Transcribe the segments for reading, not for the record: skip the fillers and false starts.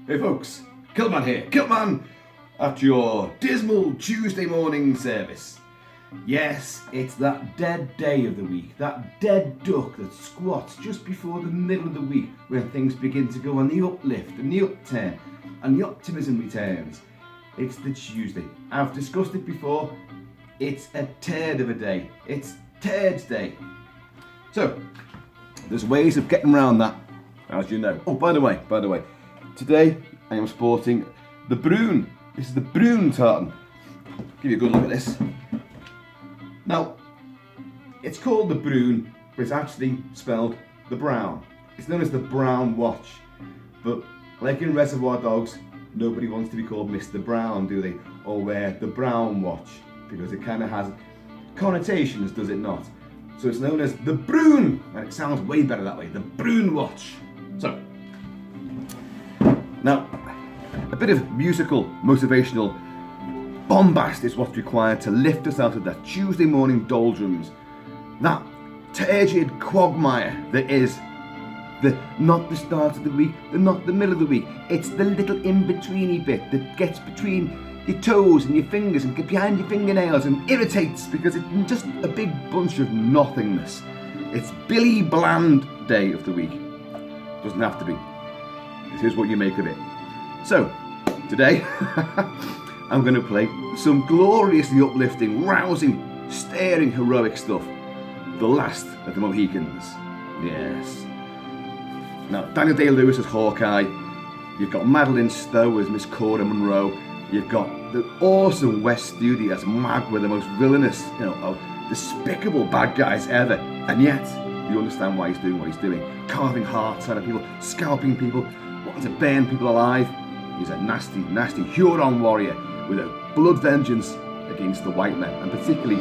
Hey folks, Kilt-Man here. Kilt-Man at your dismal Tuesday morning service. Yes, it's that dead day of the week, that dead duck that squats just before the middle of the week when things begin to go on the uplift and the upturn and the optimism returns. It's the Tuesday. I've discussed it before. It's a turd of a day. It's Turds Day. So, there's ways of getting around that, as you know. Oh, by the way, today I am sporting the Bruin. This is the Bruin tartan. Give you a good look at this. Now, it's called the Bruin, but it's actually spelled the Brown. It's known as the Brown Watch. But like in Reservoir Dogs, nobody wants to be called Mr. Brown, do they? Or wear the Brown Watch, because it kind of has connotations, does it not? So it's known as the Bruin, and it sounds way better that way, the Bruin Watch. So, now, a bit of musical, motivational bombast is what's required to lift us out of that Tuesday morning doldrums, that turgid quagmire that is not the start of the week, not the middle of the week. It's the little in-betweeny bit that gets between your toes and your fingers and get behind your fingernails and irritates because it's just a big bunch of nothingness. It's Billy Bland day of the week. Doesn't have to be. It is what you make of it. So, today, I'm going to play some gloriously uplifting, rousing, stirring, heroic stuff. The last of the Mohicans. Yes. Now, Daniel Day-Lewis as Hawkeye. You've got Madeline Stowe as Miss Cora Monroe. You've got the awesome Wes Studi as Magua, the most villainous, despicable bad guys ever. And yet, you understand why he's doing what he's doing. Carving hearts out of people, scalping people, wanting to burn people alive. He's a nasty, nasty Huron warrior with a blood vengeance against the white men, and particularly,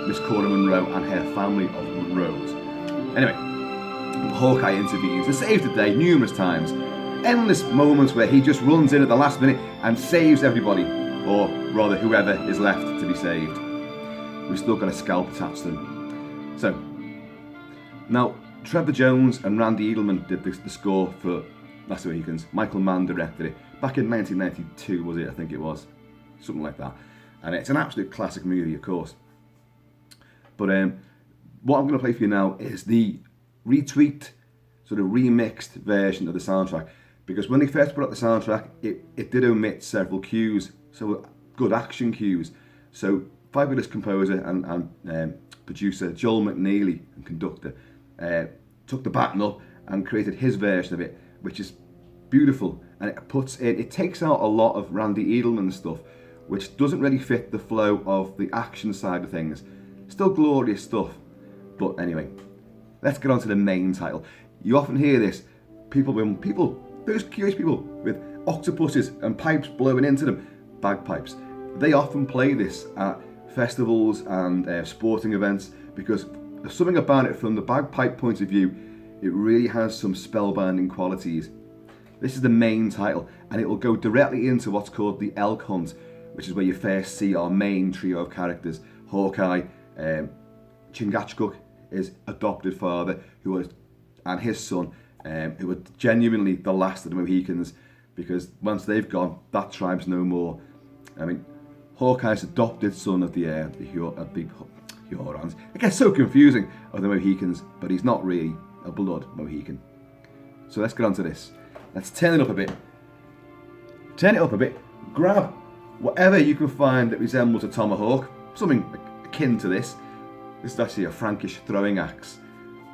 Miss Cora Monroe and her family of Monroes. Anyway, Hawkeye intervenes and saves the day numerous times. Endless moments where he just runs in at the last minute and saves everybody, or rather whoever is left to be saved. We've still got a scalp attached to them. So, now Trevor Jones and Randy Edelman did the score for Last of the Mohicans. Michael Mann directed it back in 1992, was it? I think it was. Something like that. And it's an absolute classic movie, of course. But what I'm going to play for you now is the retweaked, sort of remixed version of the soundtrack. Because when they first put out the soundtrack, it did omit several cues, so good action cues. So fabulous composer and producer Joel McNeely, and conductor, took the baton up and created his version of it, which is beautiful. And it takes out a lot of Randy Edelman's stuff, which doesn't really fit the flow of the action side of things. Still glorious stuff, but anyway, let's get on to the main title. You often hear this, those curious people with octopuses and pipes blowing into them, bagpipes. They often play this at festivals and sporting events because there's something about it from the bagpipe point of view. It really has some spellbinding qualities. This is the main title, and it will go directly into what's called the Elk Hunt, which is where you first see our main trio of characters. Hawkeye, Chingachgook, his adopted father, and his son, who are genuinely the last of the Mohicans, because once they've gone, that tribe's no more. I mean, Hawkeye's adopted son of the Hurons. It gets so confusing of the Mohicans, but he's not really a blood Mohican. So let's get on to this. Let's turn it up a bit. Grab whatever you can find that resembles a tomahawk, something akin to this. This is actually a Frankish throwing axe,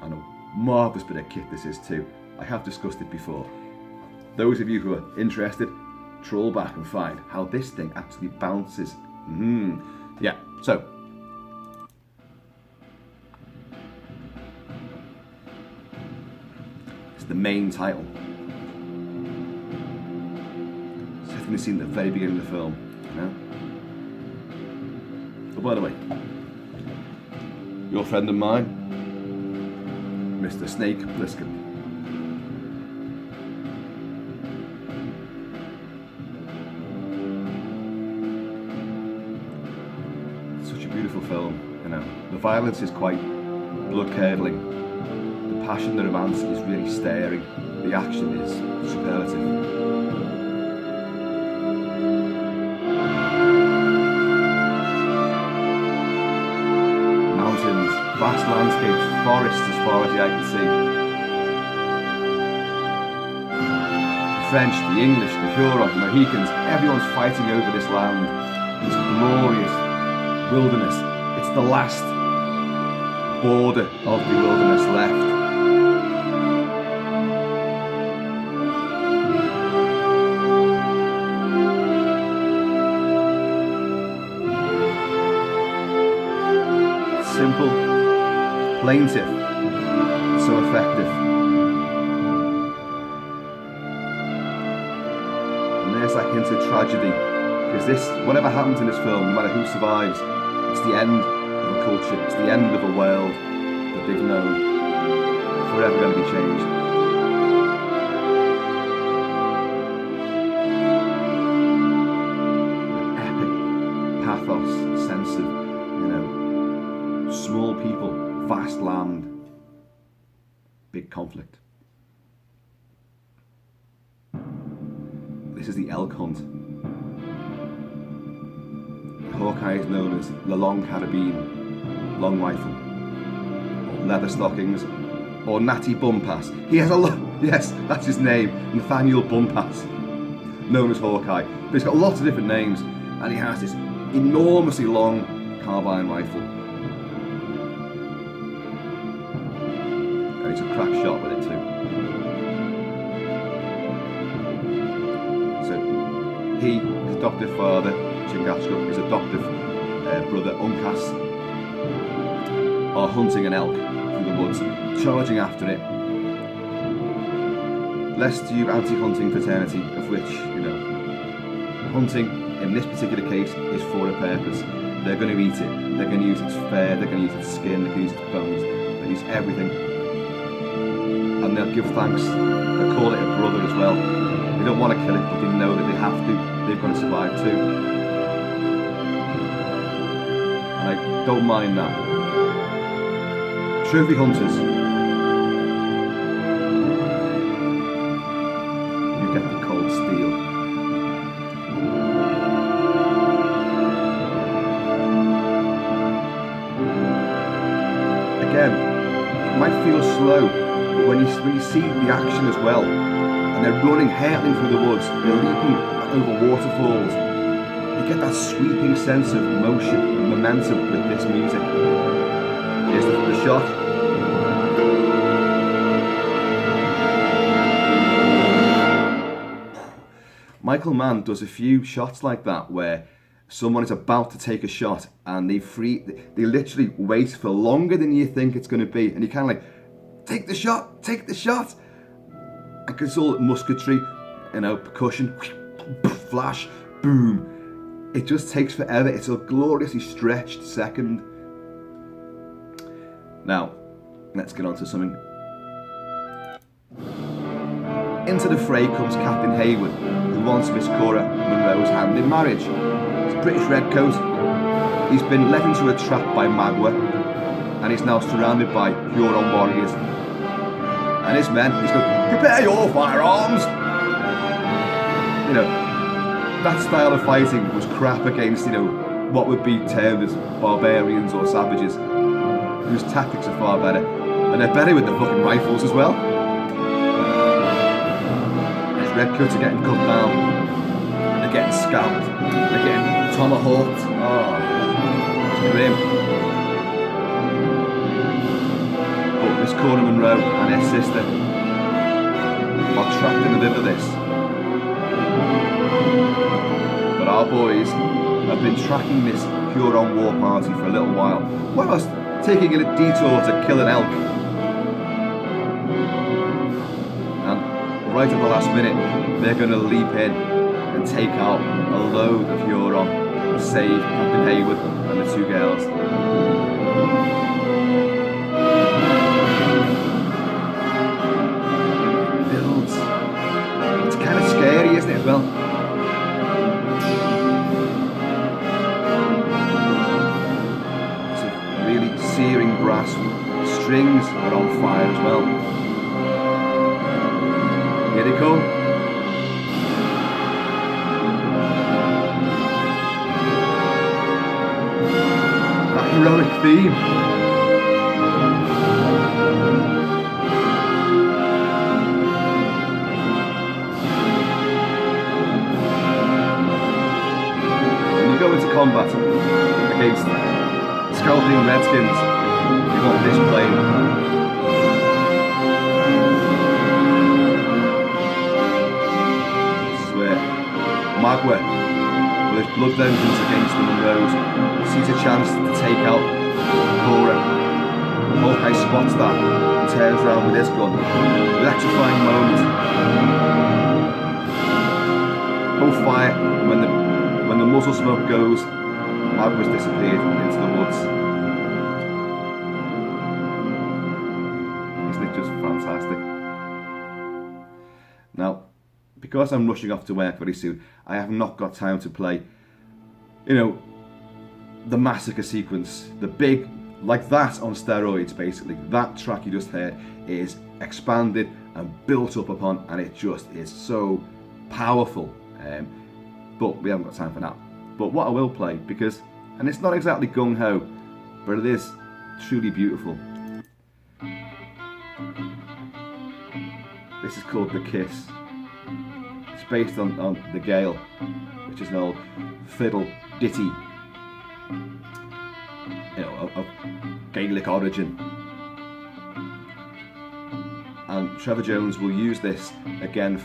and a marvellous bit of kit this is too. I have discussed it before. Those of you who are interested, troll back and find how this thing actually bounces. Yeah, so. It's the main title. Setting the scene at the very beginning of the film. Oh, by the way, your friend of mine, Mr. Snake Plissken. Such a beautiful film, The violence is quite blood-curdling. The passion, the romance is really staring. The action is superlative. Mountains, vast landscapes, forests as far as the eye can see. The French, the English, the Huron, the Mohicans, everyone's fighting over this land. This glorious wilderness. It's the last border of the wilderness left. Simple, plaintive, so effective. And there's that hint of tragedy, because this, whatever happens in this film, no matter who survives, it's the end of a culture, it's the end of a world that they've known, forever going to be changed. An epic pathos, sense of, small people, vast land, big conflict. This is the elk hunt. Hawkeye is known as the long carabine, long rifle, or leather stockings, or natty bumpass. He has yes, that's his name, Nathaniel Bumpass, known as Hawkeye. But he's got lots of different names, and he has this enormously long carbine rifle. And he's a crack shot with it too. So he, his adoptive father, Chingachgook, his adoptive brother Uncas, are hunting an elk through the woods, charging after it. Lest you anti-hunting fraternity, of which, hunting in this particular case is for a purpose. They're going to eat it, they're going to use its fur, they're going to use its skin, they're going to use its bones, they'll use everything. And they'll give thanks, they'll call it a brother as well. They don't want to kill it, but they know that they have to, they've got to survive too. And I don't mind that. Trophy hunters, you get the cold steel. Again, it might feel slow, but when you see the action as well, and they're running, hurtling through the woods, they're leaping over waterfalls, you get that sweeping sense of motion and momentum with this music. Here's the shot. Michael Mann does a few shots like that where someone is about to take a shot and they literally wait for longer than you think it's going to be, and you kind of like, take the shot, and it's all musketry, percussion, flash, boom. It just takes forever. It's a gloriously stretched second. Now, let's get on to something. Into the fray comes Captain Hayward, who wants Miss Cora Monroe's hand in marriage. He's a British redcoat. He's been led into a trap by Magua, and he's now surrounded by Huron warriors. And his men, he's going, prepare your firearms! That style of fighting was crap against, what would be termed as barbarians or savages, whose tactics are far better. And they're better with the fucking rifles as well. These redcoats are getting cut down. They're getting scalped. They're getting tomahawked. Oh, it's grim. But Miss Cora Monroe and her sister are trapped in the middle of this. But our boys have been tracking this Huron war party for a little while, whilst taking a detour to kill an elk. And right at the last minute, they're going to leap in and take out a load of Huron and save Captain Hayward and the two girls. It builds. It's kind of scary, isn't it, as well? Searing brass strings are on fire as well. Here they come. That heroic theme. When you go into combat against scalping redskins, you want this playing. I swear, Magua, with his blood vengeance against the Monroes, sees a chance to take out Cora. Hawkeye spots that and turns around with his gun. Electrifying moment. Both fire when the muzzle smoke goes. Magua's disappeared into the woods. Isn't it just fantastic? Now, because I'm rushing off to work very soon, I have not got time to play, the massacre sequence, the big, like that on steroids basically. That track you just heard is expanded and built up upon, and it just is so powerful. But we haven't got time for that. But what I will play, and it's not exactly gung-ho, but it is truly beautiful. This is called The Kiss. It's based on the Gale, which is an old fiddle ditty, of Gaelic origin. And Trevor Jones will use this again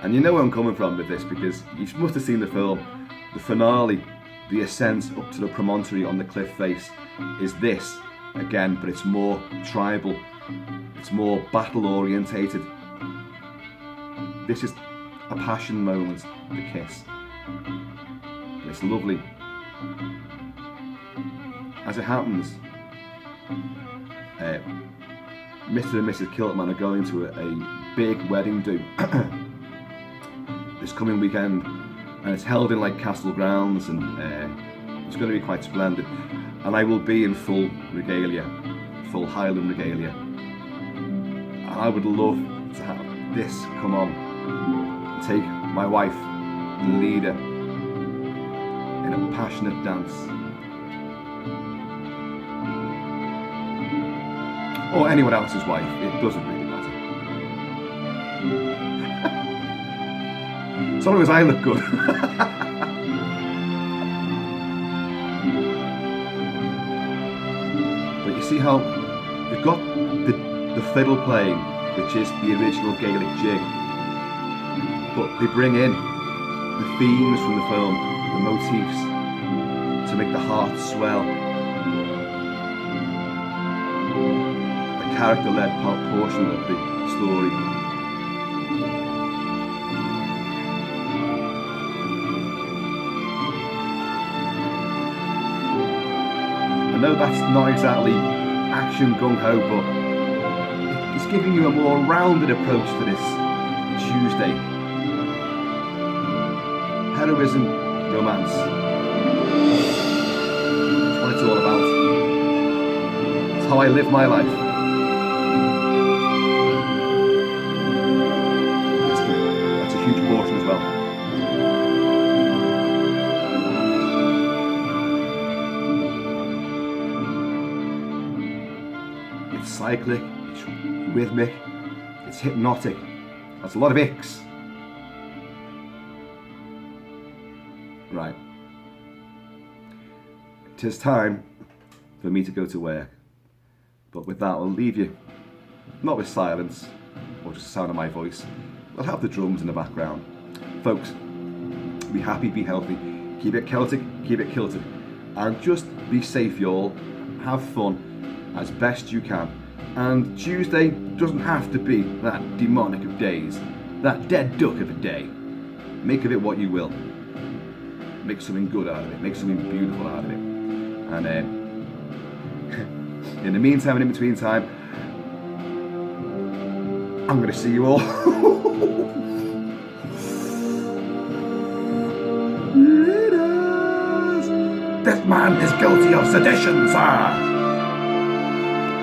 and you know where I'm coming from with this, because you must have seen the film, the finale, the ascent up to the promontory on the cliff face is this again, but it's more tribal, it's more battle orientated. This is a passion moment, The Kiss. It's lovely. As it happens, Mr. and Mrs. Kilt-Man are going to a big wedding do this coming weekend, and it's held in like castle grounds, and it's going to be quite splendid. And I will be in full regalia, full Highland regalia. And I would love to have this come on and take my wife, the leader, in a passionate dance. Or anyone else's wife, it doesn't really matter. As long as I look good. But you see how you've got the fiddle playing, which is the original Gaelic jig, but they bring in the themes from the film, the motifs, to make the heart swell. The character-led portion of the story. I know that's not exactly action gung-ho, but it's giving you a more rounded approach to this Tuesday. Heroism, romance. That's what it's all about. It's how I live my life. That's a huge portion as well. It's cyclic, it's rhythmic, it's hypnotic. That's a lot of icks. Right. It is time for me to go to work. But with that, I'll leave you, not with silence, or just the sound of my voice. I'll have the drums in the background. Folks, be happy, be healthy, keep it Celtic, keep it kilted, and just be safe, y'all. Have fun as best you can. And Tuesday doesn't have to be that demonic of days, that dead duck of a day. Make of it what you will. Make something good out of it, make something beautiful out of it. And in the meantime and in between time, I'm going to see you all. This man is guilty of sedition, sir.